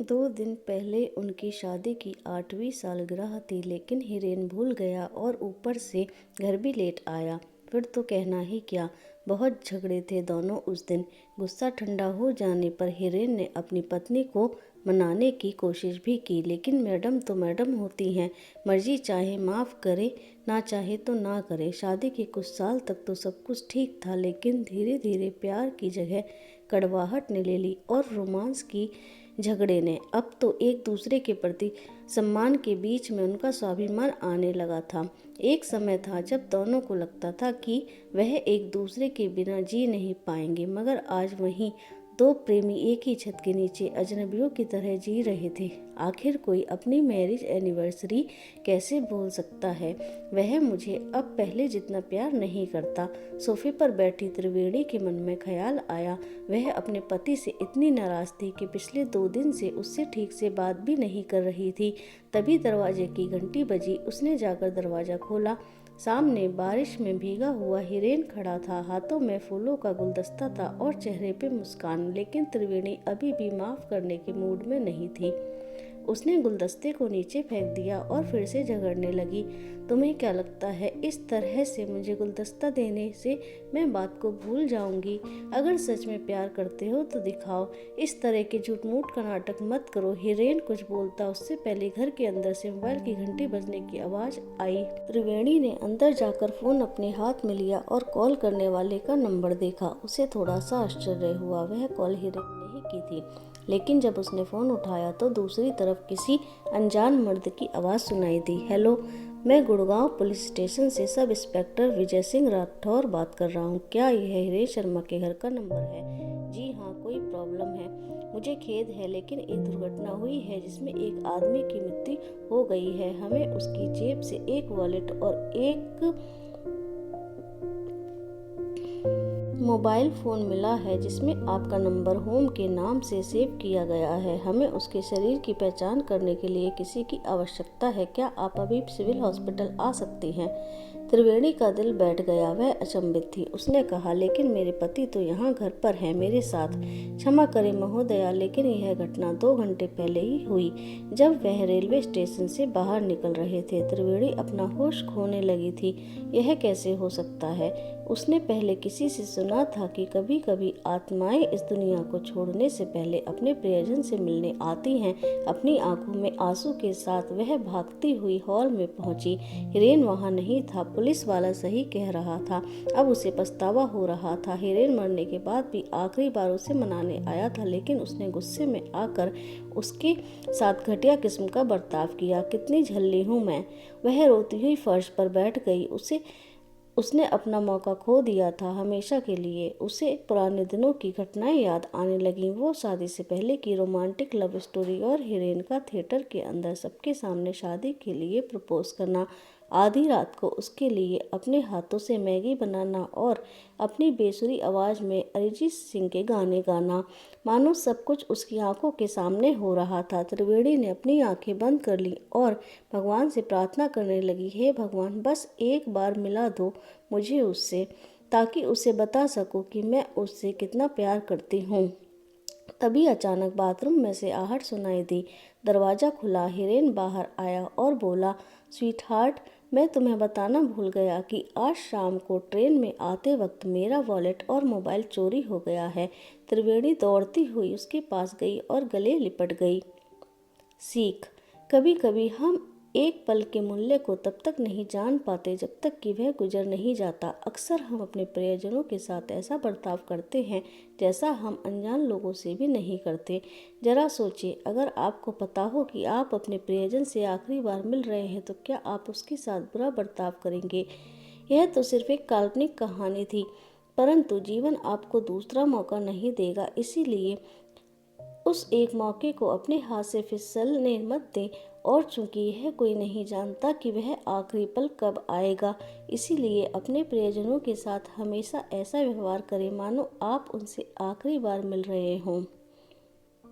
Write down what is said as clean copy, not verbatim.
2 दिन पहले उनकी शादी की 8वीं सालगिरह थी, लेकिन हिरेन भूल गया और ऊपर से घर भी लेट आया। फिर तो कहना ही क्या, बहुत झगड़े थे दोनों उस दिन। गुस्सा ठंडा हो जाने पर हिरेन ने अपनी पत्नी को मनाने की कोशिश भी की, लेकिन मैडम तो मैडम होती हैं, मर्जी चाहे माफ़ करे, ना चाहे तो ना करे। शादी के कुछ साल तक तो सब कुछ ठीक था, लेकिन धीरे धीरे प्यार की जगह कड़वाहट ने ले ली और रोमांस की झगड़े ने। अब तो एक दूसरे के प्रति सम्मान के बीच में उनका स्वाभिमान आने लगा था। एक समय था जब दोनों को लगता था कि वह एक दूसरे के बिना जी नहीं पाएंगे, मगर आज वहीं 2 प्रेमी एक ही छत के नीचे अजनबियों की तरह जी रहे थे। आखिर कोई अपनी मैरिज एनिवर्सरी कैसे भूल सकता है? वह मुझे अब पहले जितना प्यार नहीं करता। सोफे पर बैठी त्रिवेणी के मन में ख्याल आया। वह अपने पति से इतनी नाराज थी कि पिछले 2 दिन से उससे ठीक से बात भी नहीं कर रही थी। तभी दरवाजे की घंटी बजी। उसने जाकर दरवाज़ा खोला। सामने बारिश में भीगा हुआ हिरेन खड़ा था। हाथों में फूलों का गुलदस्ता था और चेहरे पे मुस्कान, लेकिन त्रिवेणी अभी भी माफ़ करने के मूड में नहीं थी। उसने गुलदस्ते को नीचे फेंक दिया और फिर से झगड़ने लगी। तुम्हें क्या लगता है इस तरह से मुझे गुलदस्ता देने से मैं बात को भूल जाऊंगी? अगर सच में प्यार करते हो तो दिखाओ, इस तरह के झूठ मूठ का नाटक मत करो। हिरेन कुछ बोलता उससे पहले घर के अंदर से मोबाइल की घंटी बजने की आवाज़ आई। त्रिवेणी ने अंदर जाकर फ़ोन अपने हाथ में लिया और कॉल करने वाले का नंबर देखा। उसे थोड़ा सा आश्चर्य हुआ। वह कॉल हिरेन ने ही की थी, लेकिन जब उसने फ़ोन उठाया तो दूसरी तरफ किसी अनजान मर्द की आवाज़ सुनाई दी। हेलो, मैं गुड़गांव पुलिस स्टेशन से सब इंस्पेक्टर विजय सिंह राठौर बात कर रहा हूँ। क्या यह हिरेन शर्मा के घर का नंबर है? जी हाँ, कोई प्रॉब्लम है? मुझे खेद है, लेकिन एक दुर्घटना हुई है जिसमें एक आदमी की मृत्यु हो गई है। हमें उसकी जेब से एक वॉलेट और एक मोबाइल फ़ोन मिला है जिसमें आपका नंबर होम के नाम से सेव किया गया है। हमें उसके शरीर की पहचान करने के लिए किसी की आवश्यकता है। क्या आप अभी सिविल हॉस्पिटल आ सकती हैं? त्रिवेणी का दिल बैठ गया। वह अचंभित थी। उसने कहा, लेकिन मेरे पति तो यहाँ घर पर हैं, मेरे साथ। क्षमा करें महोदया, लेकिन यह घटना 2 घंटे पहले ही हुई, जब वह रेलवे स्टेशन से बाहर निकल रहे थे। त्रिवेणी अपना होश खोने लगी थी। यह कैसे हो सकता है? उसने पहले किसी से सुना था कि कभी कभी आत्माएं इस दुनिया को छोड़ने से पहले अपने प्रियजन से मिलने आती हैं। अपनी आंखों में आंसू के साथ वह भागती हुई हॉल में पहुंची। हिरेन वहां नहीं था। पुलिस वाला सही कह रहा था। अब उसे पछतावा हो रहा था। हिरेन मरने के बाद भी आखिरी बार उसे मनाने आया था, लेकिन उसने गुस्से में आकर उसके साथ घटिया किस्म का बर्ताव किया। कितनी झल्ली हूँ मैं। वह रोती हुई फर्श पर बैठ गई। उसने अपना मौका खो दिया था हमेशा के लिए। उसे पुराने दिनों की घटनाएं याद आने लगीं। वो शादी से पहले की रोमांटिक लव स्टोरी और हिरेन का थिएटर के अंदर सबके सामने शादी के लिए प्रपोज करना, आधी रात को उसके लिए अपने हाथों से मैगी बनाना और अपनी बेसुरी आवाज़ में अरिजीत सिंह के गाने गाना, मानो सब कुछ उसकी आंखों के सामने हो रहा था। त्रिवेणी ने अपनी आंखें बंद कर लीं और भगवान से प्रार्थना करने लगी, हे भगवान, बस एक बार मिला दो मुझे उससे, ताकि उसे बता सकूं कि मैं उससे कितना प्यार करती हूँ। तभी अचानक बाथरूम में से आहट सुनाई दी। दरवाज़ा खुला। हिरेन बाहर आया और बोला, स्वीट हार्ट, मैं तुम्हें बताना भूल गया कि आज शाम को ट्रेन में आते वक्त मेरा वॉलेट और मोबाइल चोरी हो गया है। त्रिवेणी दौड़ती हुई उसके पास गई और गले लिपट गई। सीख, कभी कभी हम एक पल के मूल्य को तब तक नहीं जान पाते जब तक कि वह गुजर नहीं जाता। अक्सर हम अपने प्रियजनों के साथ ऐसा बर्ताव करते हैं जैसा हम अनजान लोगों से भी नहीं करते। जरा सोचिए, अगर आपको पता हो कि आप अपने प्रियजन से आखिरी बार मिल रहे हैं तो क्या आप उसके साथ बुरा बर्ताव करेंगे? यह तो सिर्फ एक काल्पनिक कहानी थी, परंतु जीवन आपको दूसरा मौका नहीं देगा, इसीलिए उस एक मौके को अपने हाथ से फिसलने मत दें। और चूंकि यह कोई नहीं जानता कि वह आखिरी पल कब आएगा, इसीलिए अपने प्रियजनों के साथ हमेशा ऐसा व्यवहार करें मानो आप उनसे आखिरी बार मिल रहे हों।